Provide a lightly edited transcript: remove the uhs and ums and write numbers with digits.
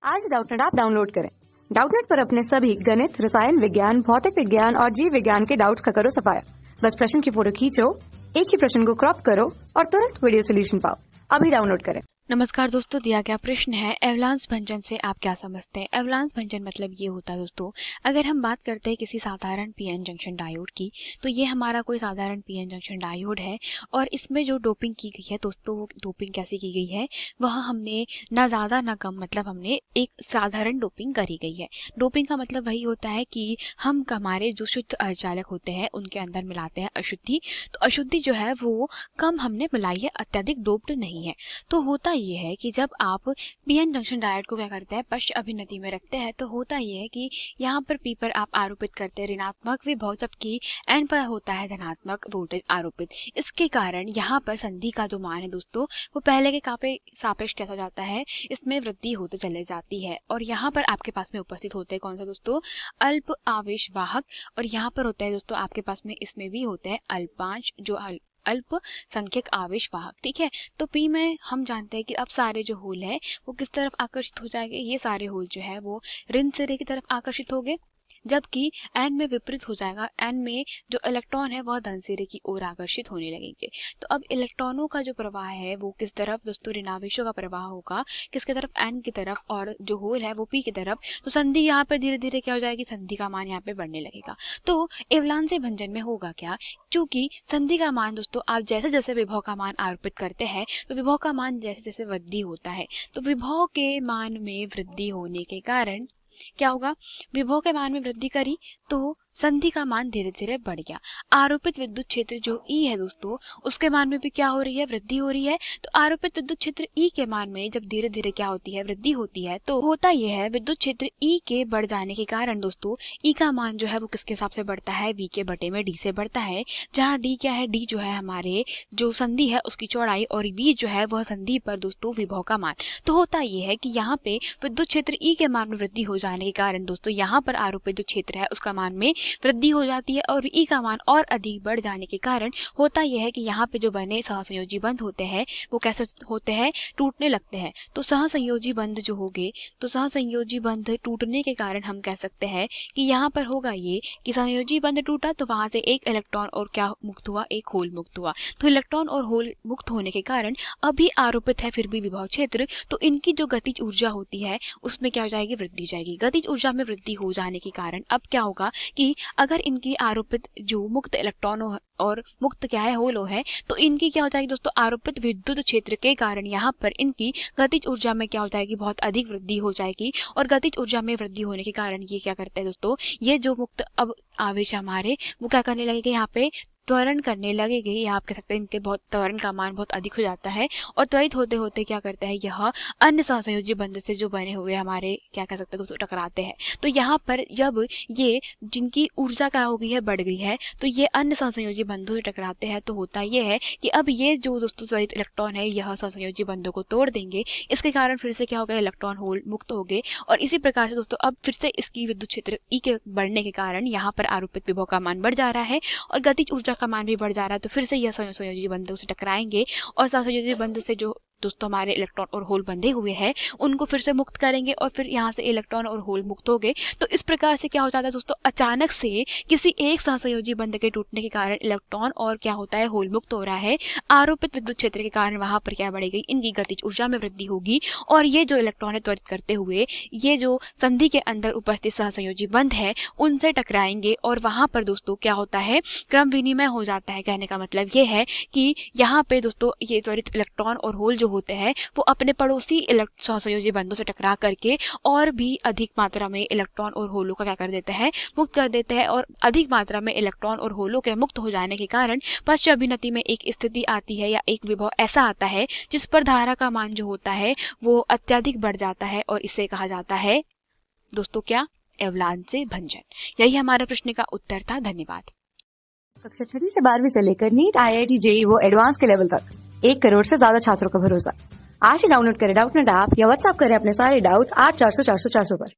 आज Doubtnut app download करें। Doubtnut पर अपने सभी गणित, रसायन विज्ञान, भौतिक विज्ञान और जीव विज्ञान के डाउट्स का करो सफाया। बस प्रश्न की फोटो खींचो, एक ही प्रश्न को क्रॉप करो और तुरंत वीडियो सोल्यूशन पाओ। अभी डाउनलोड करें। नमस्कार दोस्तों, दिया गया प्रश्न है एवलांस भंजन से आप क्या समझते हैं। एवलांस भंजन मतलब ये होता है दोस्तों, अगर हम बात करते हैं किसी साधारण पीएन जंक्शन डायोड की, तो ये हमारा कोई साधारण पीएन जंक्शन डायोड है और इसमें जो डोपिंग की गई है दोस्तों, वो डोपिंग कैसी की गई है, वह हमने ना ज़्यादा ना कम, मतलब हमने एक साधारण डोपिंग करी गई है। डोपिंग का मतलब वही होता है कि हम हमारे जो शुद्ध अर्धचालक होते हैं उनके अंदर मिलाते हैं अशुद्धि, तो अशुद्धि जो है वो कम हमने मिलाई है, अत्यधिक डोप्ड नहीं है। तो होता ये है कि जब आप पीएन जंक्शन डायोड को क्या करते हैं, पश्च अभिनति में रखते हैं, तो होता ये है कि यहाँ पर पी पर आप आरोपित करते हैं ऋणात्मक विभव, जबकि एन पर होता है धनात्मक वोल्टेज आरोपित। इसके कारण यहाँ पर संधि का जो मान है दोस्तों, वो पहले के काफी सापेक्ष कैसा हो जाता है, इसमें वृद्धि होते चले जाती है। और यहाँ पर आपके पास में उपस्थित होते हैं कौन सा दोस्तों, अल्प आवेश वाहक, और यहाँ पर होता है दोस्तों आपके पास में इसमें भी होते हैं अल्पांश जो अल्प संख्यक आवेश वाहक। ठीक है, तो पी में हम जानते हैं कि अब सारे जो होल है वो किस तरफ आकर्षित हो जाएंगे, ये सारे होल जो है वो ऋण सिरे की तरफ आकर्षित होंगे, जबकि एन में विपरीत हो जाएगा। एन में जो इलेक्ट्रॉन है वह धन सिरे की ओर आकर्षित होने लगेंगे। तो अब इलेक्ट्रॉनों का जो प्रवाह है वो किस तरफ दोस्तों, ऋणावेशों का प्रवाह होगा किसके तरफ, एन की तरफ, और जो होल है वो पी की तरफ। तो संधि यहाँ पे धीरे धीरे क्या हो जाएगी, संधि का मान यहाँ पे बढ़ने लगेगा। तो एवलांसे भंजन में होगा क्या, क्योंकि संधि का मान दोस्तों आप जैसे जैसे विभव का मान आरोपित करते हैं, तो विभव का मान जैसे जैसे वृद्धि होता है, तो विभव के मान में वृद्धि होने के कारण क्या होगा, विभव के मान में वृद्धि करी तो संधि का मान धीरे धीरे बढ़ गया। आरोपित विद्युत क्षेत्र जो ई है दोस्तों, उसके मान में भी क्या हो रही है, वृद्धि हो रही है। तो आरोपित विद्युत क्षेत्र ई के मान में जब धीरे धीरे क्या होती है, वृद्धि होती है, तो होता यह है विद्युत क्षेत्र ई के बढ़ जाने के कारण दोस्तों ई का मान जो है वो किसके हिसाब से बढ़ता है, वी के बटे में डी से बढ़ता है। जहाँ डी क्या है, डी जो है हमारे जो संधि है उसकी चौड़ाई, और वी जो है वह संधि पर दोस्तों विभव का मान। तो होता यह है कि यहाँ पे विद्युत क्षेत्र ई के मान में वृद्धि हो जाने के कारण दोस्तों यहाँ पर आरोपित जो क्षेत्र है उसका मान में वृद्धि हो जाती है, और ई का मान और अधिक बढ़ जाने के कारण होता यह है कि यहाँ पे जो बने सहसंयोजी बंध होते हैं वो कैसे होते हैं, टूटने लगते हैं। तो सहसंयोजी बंध जो होंगे, तो सहसंयोजी बंध टूटने के कारण हम कह सकते हैं कि यहाँ पर होगा ये कि संयोजी बंध टूटा तो वहां से एक इलेक्ट्रॉन और क्या मुक्त हुआ, एक होल मुक्त हुआ। तो इलेक्ट्रॉन और होल मुक्त होने के कारण अभी आरोपित है फिर भी विभव क्षेत्र, तो इनकी जो गतिज ऊर्जा होती है उसमें क्या हो जाएगी, वृद्धि जाएगी। गतिज ऊर्जा में वृद्धि हो जाने के कारण अब क्या होगा कि अगर इनकी आरोपित जो मुक्त इलेक्ट्रॉन और मुक्त क्या है, होलो है, तो इनकी क्या हो जाएगी दोस्तों, आरोपित विद्युत क्षेत्र के कारण यहाँ पर इनकी गतिज ऊर्जा में क्या हो जाएगी, बहुत अधिक वृद्धि हो जाएगी। और गतिज ऊर्जा में वृद्धि होने के कारण ये क्या करते हैं दोस्तों, ये जो मुक्त अब आवेश हमारे वो क्या करने लगेंगे, यहाँ पे त्वरण करने लगेंगे, या आप कह सकते हैं इनके बहुत त्वरण का मान बहुत अधिक हो जाता है, और त्वरित होते होते क्या करता है, यह अन्य सहसंयोजी बंध से जो बने हुए हमारे क्या कह सकते हैं दोस्तों, टकराते हैं। तो यहाँ पर जब ये जिनकी ऊर्जा क्या हो गई है, बढ़ गई है, तो ये अन्य सहसंयोजी बंधों से टकराते हैं, तो होता ये है कि अब ये जो दोस्तों त्वरित इलेक्ट्रॉन है यह सहसंयोजी बंधों को तोड़ देंगे। इसके कारण फिर से क्या हो गया, इलेक्ट्रॉन होल मुक्त हो गए, और इसी प्रकार से दोस्तों अब फिर से इसकी विद्युत क्षेत्र ई के बढ़ने के कारण यहाँ पर आरोपित विभव का मान बढ़ जा रहा है और गतिज ऊर्जा का मान भी बढ़ जा रहा है। तो फिर से यह सहसंयोजी बंधों से टकराएंगे और सहसंयोजी बंध से जो दोस्तों हमारे इलेक्ट्रॉन और होल बंधे हुए हैं उनको फिर से मुक्त करेंगे, और फिर यहाँ से इलेक्ट्रॉन और होल मुक्त हो गए। तो इस प्रकार से क्या हो जाता है दोस्तों, अचानक से किसी एक सहसंयोजी बंध के टूटने के कारण इलेक्ट्रॉन और क्या होता है, होल मुक्त हो रहा है। आरोपित विद्युत क्षेत्र के कारण वहां पर क्या बढ़ेगी, इनकी गतिज ऊर्जा में वृद्धि होगी, और ये जो इलेक्ट्रॉन है त्वरित करते हुए ये जो संधि के अंदर उपस्थित सहसंयोजी बंध है उनसे टकराएंगे, और वहां पर दोस्तों क्या होता है, क्रम विनिमय हो जाता है। कहने का मतलब ये है कि यहाँ पे दोस्तों ये त्वरित इलेक्ट्रॉन और होल जो होते हैं वो अपने पड़ोसी सहसंयोजी बंधों से टकरा करके और भी अधिक मात्रा में इलेक्ट्रॉन और होलों का क्या कर देते हैं, मुक्त कर देते हैं। और अधिक मात्रा में इलेक्ट्रॉन और होलों के मुक्त हो जाने के कारण पश्च अभिनति में एक स्थिति आती है या एक विभव ऐसा आता है जिस पर धारा का मान जो होता है वो अत्यधिक बढ़ जाता है, और इसे कहा जाता है दोस्तों क्या, एवलांसे भंजन। यही हमारे प्रश्न का उत्तर था। धन्यवाद। कक्षा 6 से 12वीं से लेकर नीट, IIT, JEE वो एडवांस के लेवल तक 1 करोड़ से ज्यादा छात्रों का भरोसा। आज ही डाउनलोड करें डाउटनेट ऐप या व्हाट्सएप करें अपने सारे डाउट्स 8400 400 400 पर।